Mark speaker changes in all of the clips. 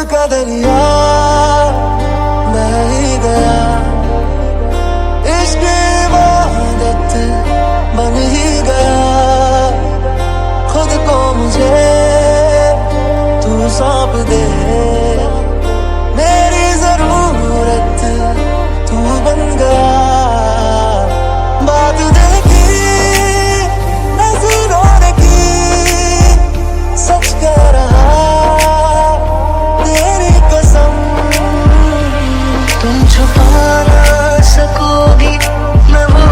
Speaker 1: का दरिया बह ही गया, इश्क इबादत बन ही गया। खुद को मुझे तू सौंप दे, मेरी जरूरत तू बन गया। बात देखी नजरों ने की, सच कह रहा तेरी कसम। तुम छुपा ना सकोगी मैं वो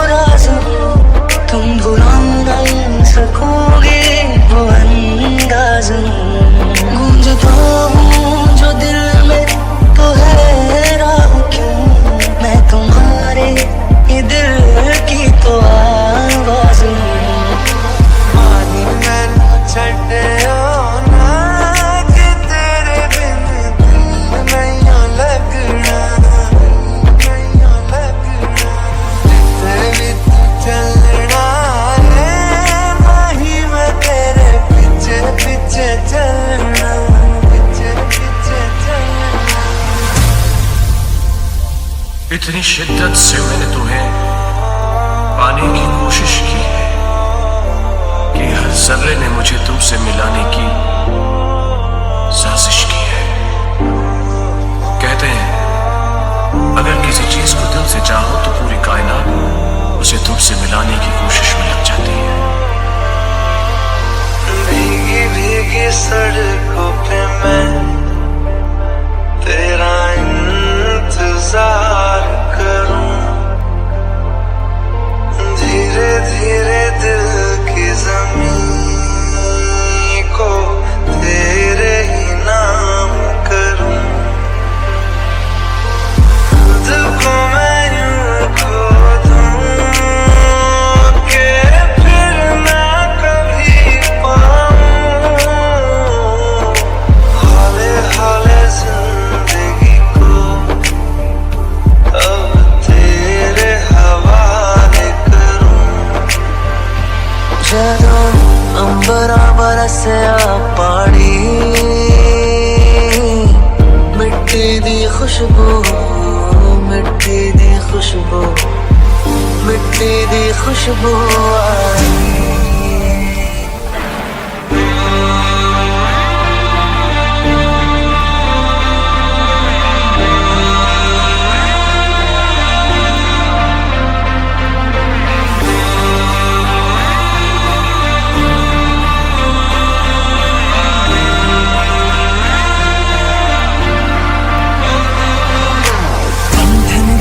Speaker 1: राज, तुम भुला नहीं सकोगे वो अंदाज। गूंजता हूँ जो दिल में तो है राह क्यों, मैं तुम्हारे ये दिल की तो आवाज हूँ। मानी मैनू छड्डे ना कि तेरे बिन दिल नहीं लगना, नहीं लगना। जिथे भी तू चलना है वहीं मैं तेरे पीछे पीछे चलना, पीछे पीछे चलना।
Speaker 2: इतनी शिद्दत से मैंने तुम्हें पाने की कोशिश की है कि हर जर्रे ने मुझे तुमसे मिलाने की साजिश की है। कहते हैं अगर किसी चीज को दिल से चाहो तो पूरी कायनात उसे तुमसे मिलाने की कोशिश में लग जाती है।
Speaker 1: भीगी भीगी सड़कों पे मैं तेरा इंतजार करूं, धीरे धीरे दिल की ज़मीं को तेरे ही नाम करूं। खुद को मैं यूं खो दूं कि फिर ना कभी पाऊं। हौले हौले जिंदगी को अब तेरे हवाले करूं। ਜਦੋਂ ਅੰਬਰਾਂ ਬਰਸਿਆ ਪਾਣੀ, ਮਿੱਟੀ ਦੀ ਖੁਸ਼ਬੂ, ਮਿੱਟੀ ਦੀ ਖੁਸ਼ਬੂ, ਮਿੱਟੀ ਦੀ ਖੁਸ਼ਬੂ ਆਈ।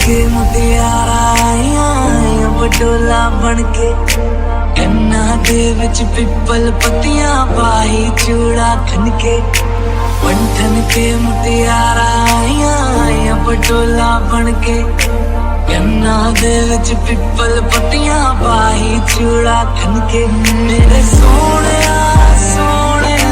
Speaker 1: के मुटियारा आईया बडोला बन के, कन्ना दे विच पिपल पत्तियां पाई चूड़ा खन के। पंठन के मुटियारा आईया बडोला बन के, कन्ना दे विच पिपल पत्तियां पाई चूड़ा खन के। मेरे सोहणिया सोहणिया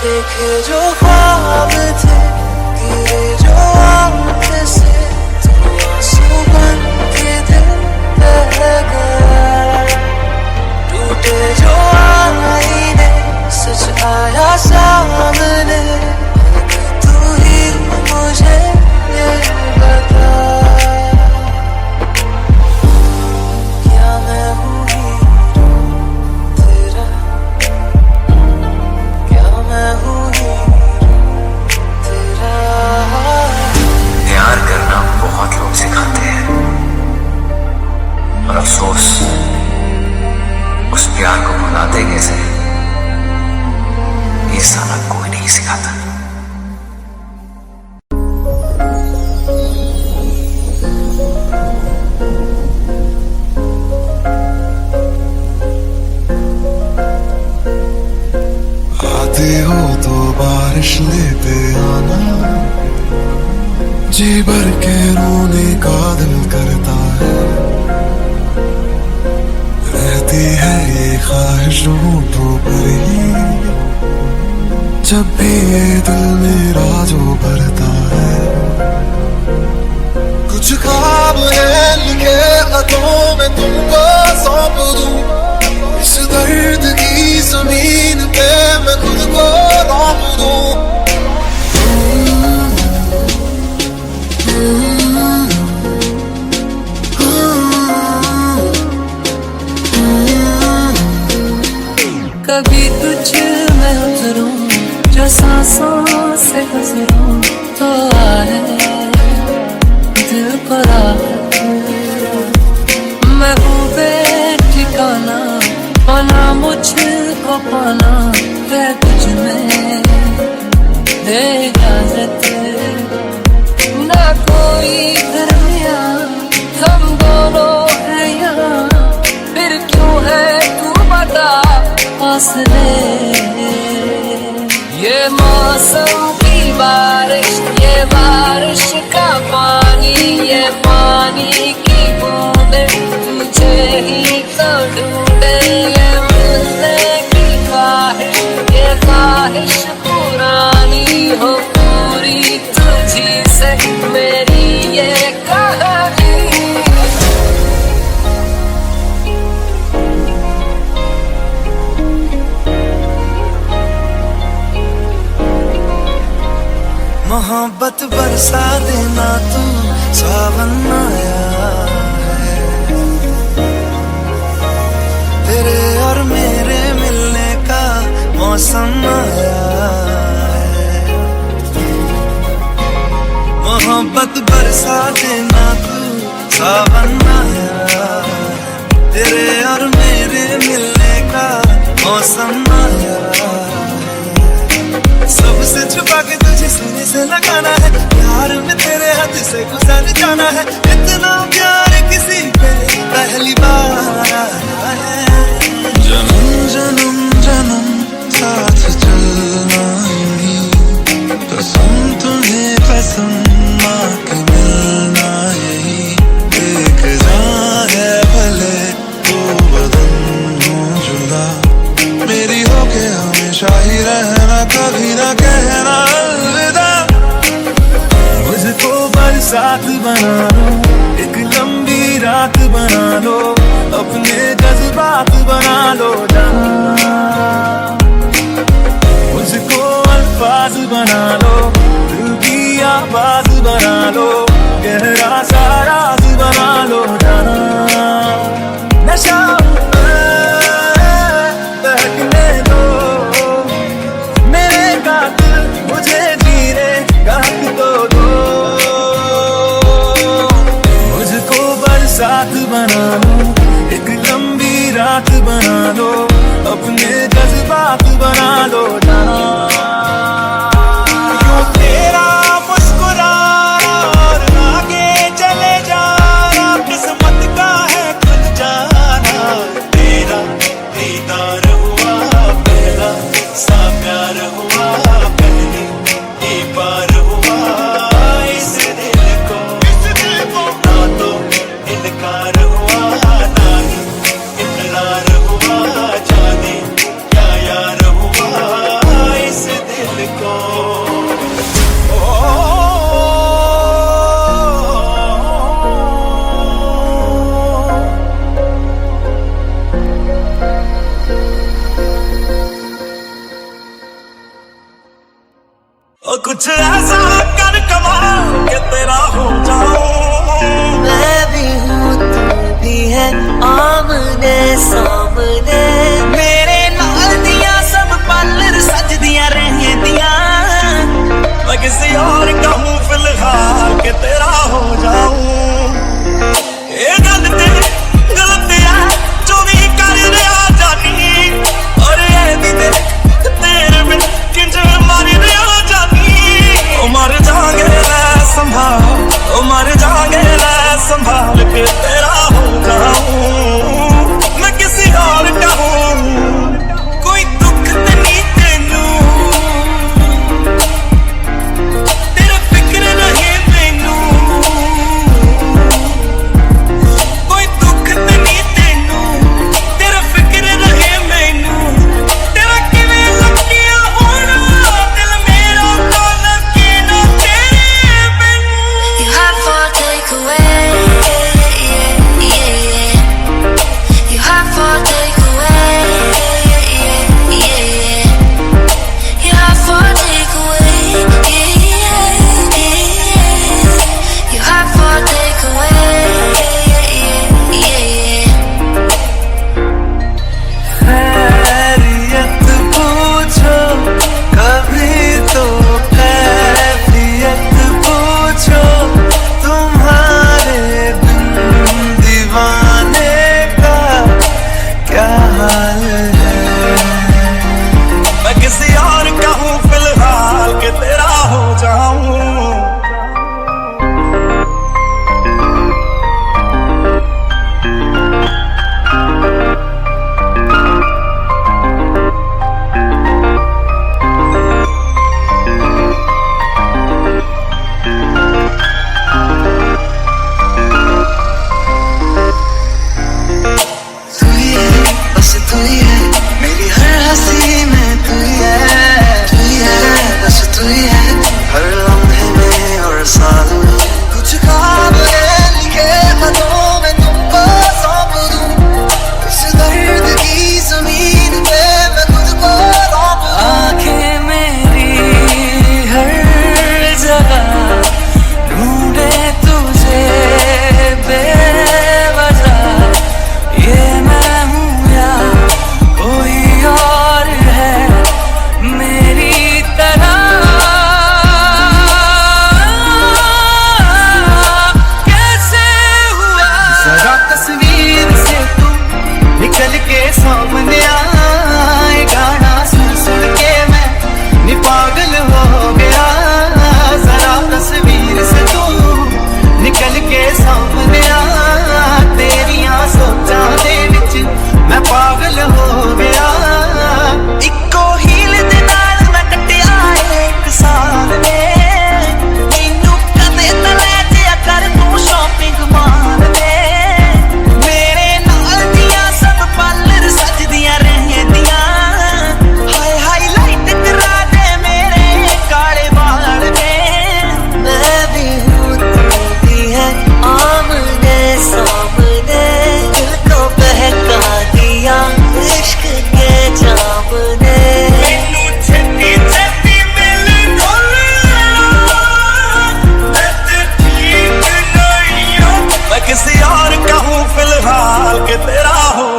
Speaker 1: देखे जो ख्वाब थे गिरे जो आँख से, तो आंसू बन के दिल बह गया। टूटे जो आईने सच आया सामने, तू ही मुझे ये बता, क्या मैं हूँ हीरो तेरा, क्या मैं हूँ हीरो तेरा।
Speaker 2: प्यार करना बहुत लोग सिखाते हैं, और अफसोस उस प्यार को भुलाते कैसे ये साला कोई नहीं सिखाता।
Speaker 1: आते हो तो बारिश लेते आना, जी भर के रोने का दिल करता है। रहती है ये ख्वाहिश होठों पर ही, जब भी ये दिल मेरा जो भरता है। कुछ ख्वाब है लिखे खतों में तुमको सौंप दूं। इस दर्द की जमीन पे मैं खुद को रौंप दूं।
Speaker 3: कभी तुझ में उतरूं जो सांसों से गुजरूं तो आए दिल को राहत। मैं हूँ बेठिकाना पाना मुझको पाना है तुझ में दे इजाजत। ना कोई दरमिया हम दोनों है यहाँ फिर क्यों है तू बता फासले। ये मौसम की बारिश ये बारिश का पानी ये पानी की बूंदे तुझे ही तो ढूंढे। ये मिलने की ख्वाहिश ये ख्वाहिश पुरानी हो पूरी तुझी से मेरी ये कहानी।
Speaker 1: मोहब्बत बरसा देना तू सावन आया है। तेरे और मेरे मिलने का मौसम आया है। मोहब्बत बरसा देना तू सावन आया है। तेरे और मेरे मिलने का मौसम आया है। सबसे छुपा के तुझे सीने से लगाना है। प्यार में तेरे हाथ से गुजर जाना है। इतना प्यार किसी पे पहली बार आया है। जन्म जन्म जन्म साथ चलना यूं कसम तुम्हें कसम माँ की मिलना यही एक जान है भले तो बदन हो जुदा मेरी होके हमेशा ही रहना कभी ना कहना अलविदा। मुझको बरसात बना लो एक लंबी रात बना लो अपने जज्बात बना लो जाना। मुझको अल्फाज बना लो दिल की आवाज बना लो गहरा सा राज बना लो जाना। नशा मुझे जीने का तो दो। मुझको बरसात बना लो एक लंबी रात बना लो अपने जज्बात बना लो जाना। यूं तेरा मुस्कुराना और आगे चले जाना किस्मत का है खुल जाना। तेरा दीदार हुआ पहला सा प्यार हुआ बार हुआ इस दिल को ना तो इनकार हुआ ना ही इकरार हुआ जाने क्या यार हुआ इस दिल को। कुछ ऐसा कर कमाल के तेरा हो जाऊं।
Speaker 3: मैं भी हूँ तू भी है आमने सामने मेरे नाल दिया सब पार्लर सज दिया रह दिया।
Speaker 1: मैं किसी और का हूँ फिलहाल के तेरा हो जाऊं। ये गल तेरी गलत है जो भी कर रहा जानी और ये भी तेरे बिन किंज मारी रहा जानी।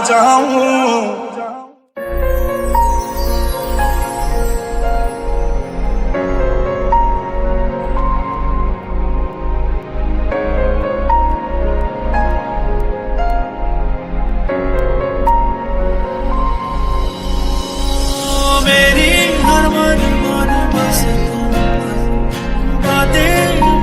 Speaker 1: जाऊं। मेरी हर मन मन बस तुम तक, बातें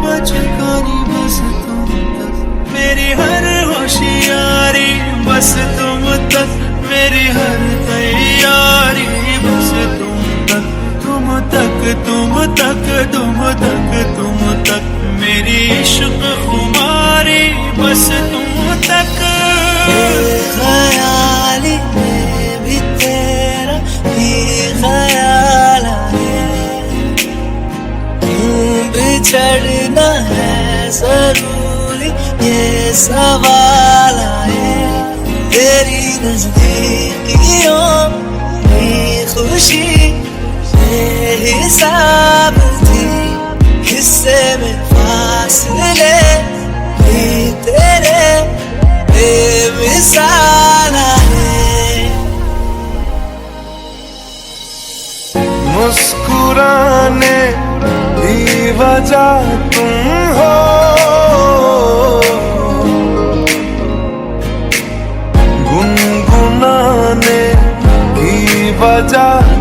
Speaker 1: बचकानी बस तुम तक, मेरी हर होशियारी बस तुम तक, मेरी हर तैयारी बस तुम तक, तुम तक तुम तक तुम तक तुम तक, मेरी इश्क खुमारी बस तुम तक। ख्याली में भी तेरा ही ख्याल है, क्यों बिछड़ना है जरूरी ये सवाल है, तेरी नजदीकियों की खुशी बेहिसाब थी, हिस्से में फासले भी तेरे बेमिसाल है। मुस्कुराने की वजह तुम हो, गुनगुनाने की वजह